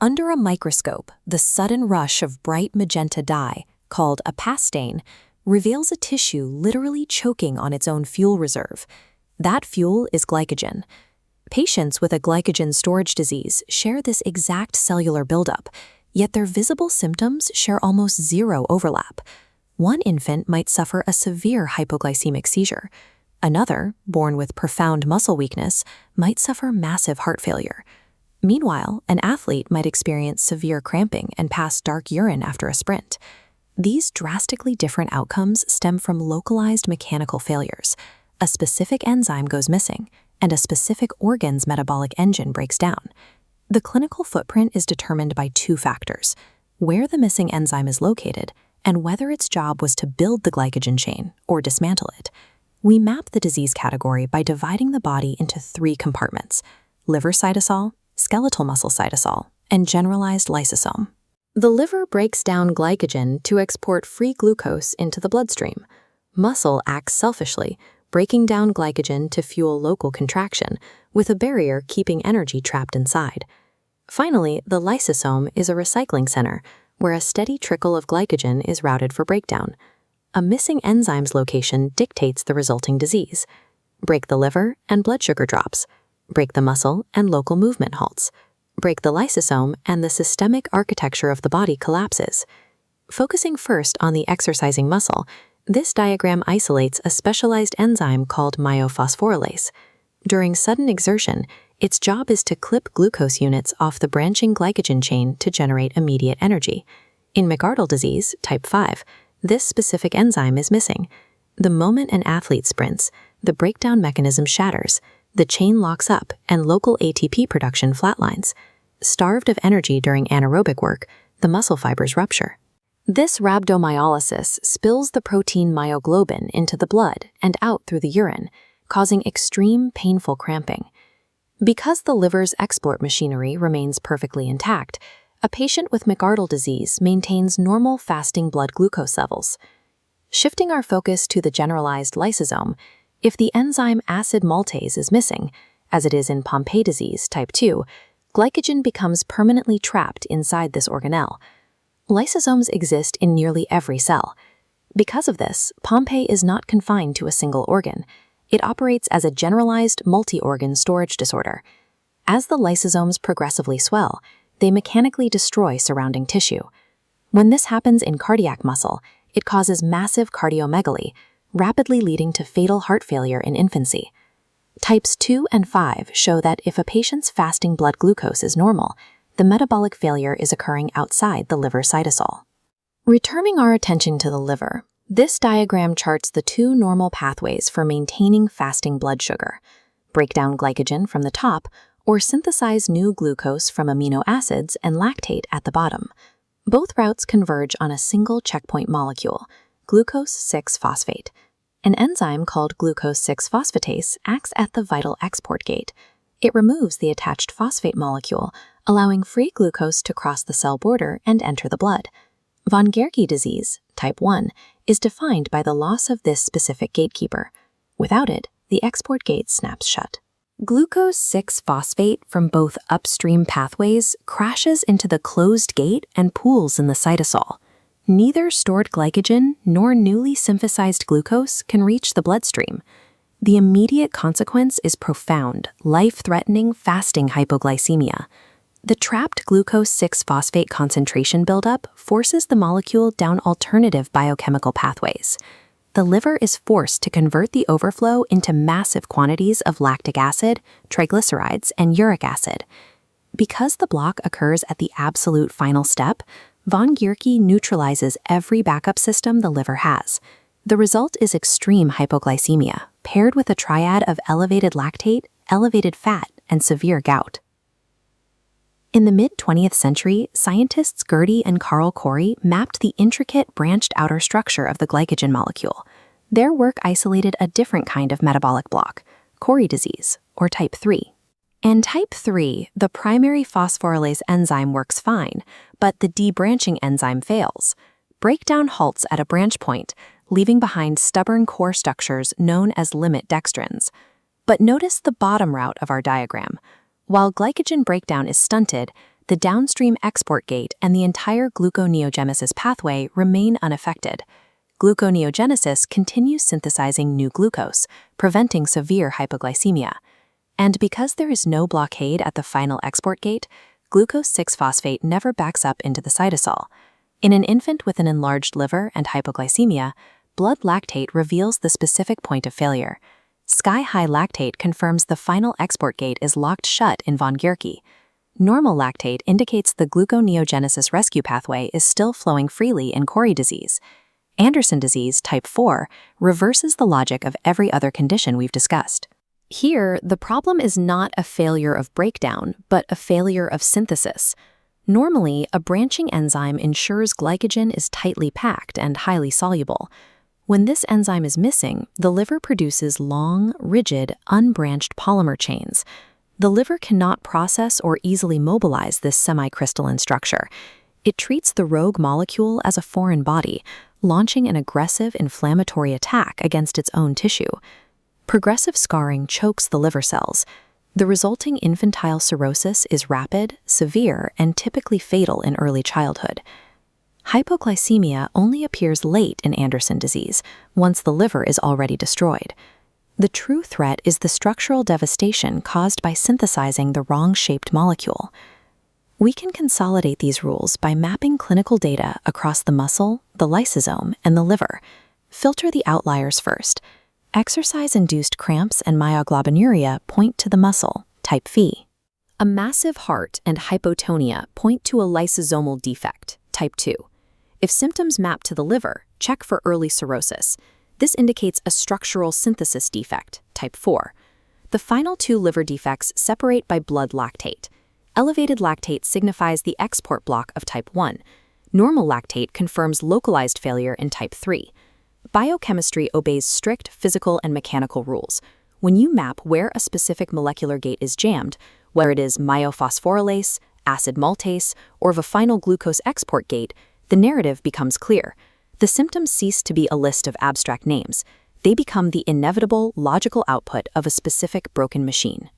Under a microscope, the sudden rush of bright magenta dye, called a pastane, reveals a tissue literally choking on its own fuel reserve. That fuel is glycogen. Patients with a glycogen storage disease share this exact cellular buildup, yet their visible symptoms share almost zero overlap. One infant might suffer a severe hypoglycemic seizure. Another, born with profound muscle weakness, might suffer massive heart failure. Meanwhile, an athlete might experience severe cramping and pass dark urine after a sprint. These drastically different outcomes stem from localized mechanical failures. A specific enzyme goes missing, and a specific organ's metabolic engine breaks down. The clinical footprint is determined by two factors: where the missing enzyme is located, and whether its job was to build the glycogen chain or dismantle it. We map the disease category by dividing the body into three compartments: liver cytosol, skeletal muscle cytosol, and generalized lysosome. The liver breaks down glycogen to export free glucose into the bloodstream. Muscle acts selfishly, breaking down glycogen to fuel local contraction, with a barrier keeping energy trapped inside. Finally, the lysosome is a recycling center, where a steady trickle of glycogen is routed for breakdown. A missing enzyme's location dictates the resulting disease. Break the liver, and blood sugar drops. Break the muscle, and local movement halts. Break the lysosome, and the systemic architecture of the body collapses. Focusing first on the exercising muscle, this diagram isolates a specialized enzyme called myophosphorylase. During sudden exertion, its job is to clip glucose units off the branching glycogen chain to generate immediate energy. In McArdle disease, type 5, this specific enzyme is missing. The moment an athlete sprints, the breakdown mechanism shatters, the chain locks up, and local ATP production flatlines. Starved of energy during anaerobic work, the muscle fibers rupture. This rhabdomyolysis spills the protein myoglobin into the blood and out through the urine, causing extreme painful cramping. Because the liver's export machinery remains perfectly intact, a patient with McArdle disease maintains normal fasting blood glucose levels. Shifting our focus to the generalized lysosome, if the enzyme acid maltase is missing, as it is in Pompe disease type 2, glycogen becomes permanently trapped inside this organelle. Lysosomes exist in nearly every cell. Because of this, Pompe is not confined to a single organ. It operates as a generalized multi-organ storage disorder. As the lysosomes progressively swell, they mechanically destroy surrounding tissue. When this happens in cardiac muscle, it causes massive cardiomegaly, rapidly leading to fatal heart failure in infancy. Types 2 and 5 show that if a patient's fasting blood glucose is normal, the metabolic failure is occurring outside the liver cytosol. Returning our attention to the liver, this diagram charts the two normal pathways for maintaining fasting blood sugar: break down glycogen from the top, or synthesize new glucose from amino acids and lactate at the bottom. Both routes converge on a single checkpoint molecule, glucose 6-phosphate. An enzyme called glucose 6-phosphatase acts at the vital export gate. It removes the attached phosphate molecule, allowing free glucose to cross the cell border and enter the blood. Von Guericke disease, type 1, is defined by the loss of this specific gatekeeper. Without it, the export gate snaps shut. Glucose 6-phosphate from both upstream pathways crashes into the closed gate and pools in the cytosol. Neither stored glycogen nor newly synthesized glucose can reach the bloodstream. The immediate consequence is profound, life-threatening fasting hypoglycemia. The trapped glucose 6-phosphate concentration buildup forces the molecule down alternative biochemical pathways. The liver is forced to convert the overflow into massive quantities of lactic acid, triglycerides, and uric acid. Because the block occurs at the absolute final step, Von Guericke neutralizes every backup system the liver has. The result is extreme hypoglycemia, paired with a triad of elevated lactate, elevated fat, and severe gout. In the mid-20th century, scientists Gertie and Carl Corey mapped the intricate branched outer structure of the glycogen molecule. Their work isolated a different kind of metabolic block, Corey disease, or type 3. In type 3, the primary phosphorylase enzyme works fine, but the debranching enzyme fails. Breakdown halts at a branch point, leaving behind stubborn core structures known as limit dextrins. But notice the bottom route of our diagram. While glycogen breakdown is stunted, the downstream export gate and the entire gluconeogenesis pathway remain unaffected. Gluconeogenesis continues synthesizing new glucose, preventing severe hypoglycemia. And because there is no blockade at the final export gate, glucose 6-phosphate never backs up into the cytosol. In an infant with an enlarged liver and hypoglycemia, blood lactate reveals the specific point of failure. Sky-high lactate confirms the final export gate is locked shut in von Gierke. Normal lactate indicates the gluconeogenesis rescue pathway is still flowing freely in Corey disease. Anderson disease, type 4, reverses the logic of every other condition we've discussed. Here, the problem is not a failure of breakdown, but a failure of synthesis. Normally, a branching enzyme ensures glycogen is tightly packed and highly soluble. When this enzyme is missing, the liver produces long, rigid, unbranched polymer chains. The liver cannot process or easily mobilize this semi-crystalline structure. It treats the rogue molecule as a foreign body, launching an aggressive inflammatory attack against its own tissue. Progressive scarring chokes the liver cells. The resulting infantile cirrhosis is rapid, severe, and typically fatal in early childhood. Hypoglycemia only appears late in Anderson disease, once the liver is already destroyed. The true threat is the structural devastation caused by synthesizing the wrong-shaped molecule. We can consolidate these rules by mapping clinical data across the muscle, the lysosome, and the liver. Filter the outliers first. Exercise-induced cramps and myoglobinuria point to the muscle, type Phi. A massive heart and hypotonia point to a lysosomal defect, type 2. If symptoms map to the liver, check for early cirrhosis. This indicates a structural synthesis defect, type 4. The final two liver defects separate by blood lactate. Elevated lactate signifies the export block of type 1. Normal lactate confirms localized failure in type 3. Biochemistry obeys strict physical and mechanical rules. When you map where a specific molecular gate is jammed, whether it is myophosphorylase, acid maltase, or the final glucose export gate, the narrative becomes clear. The symptoms cease to be a list of abstract names. They become the inevitable logical output of a specific broken machine.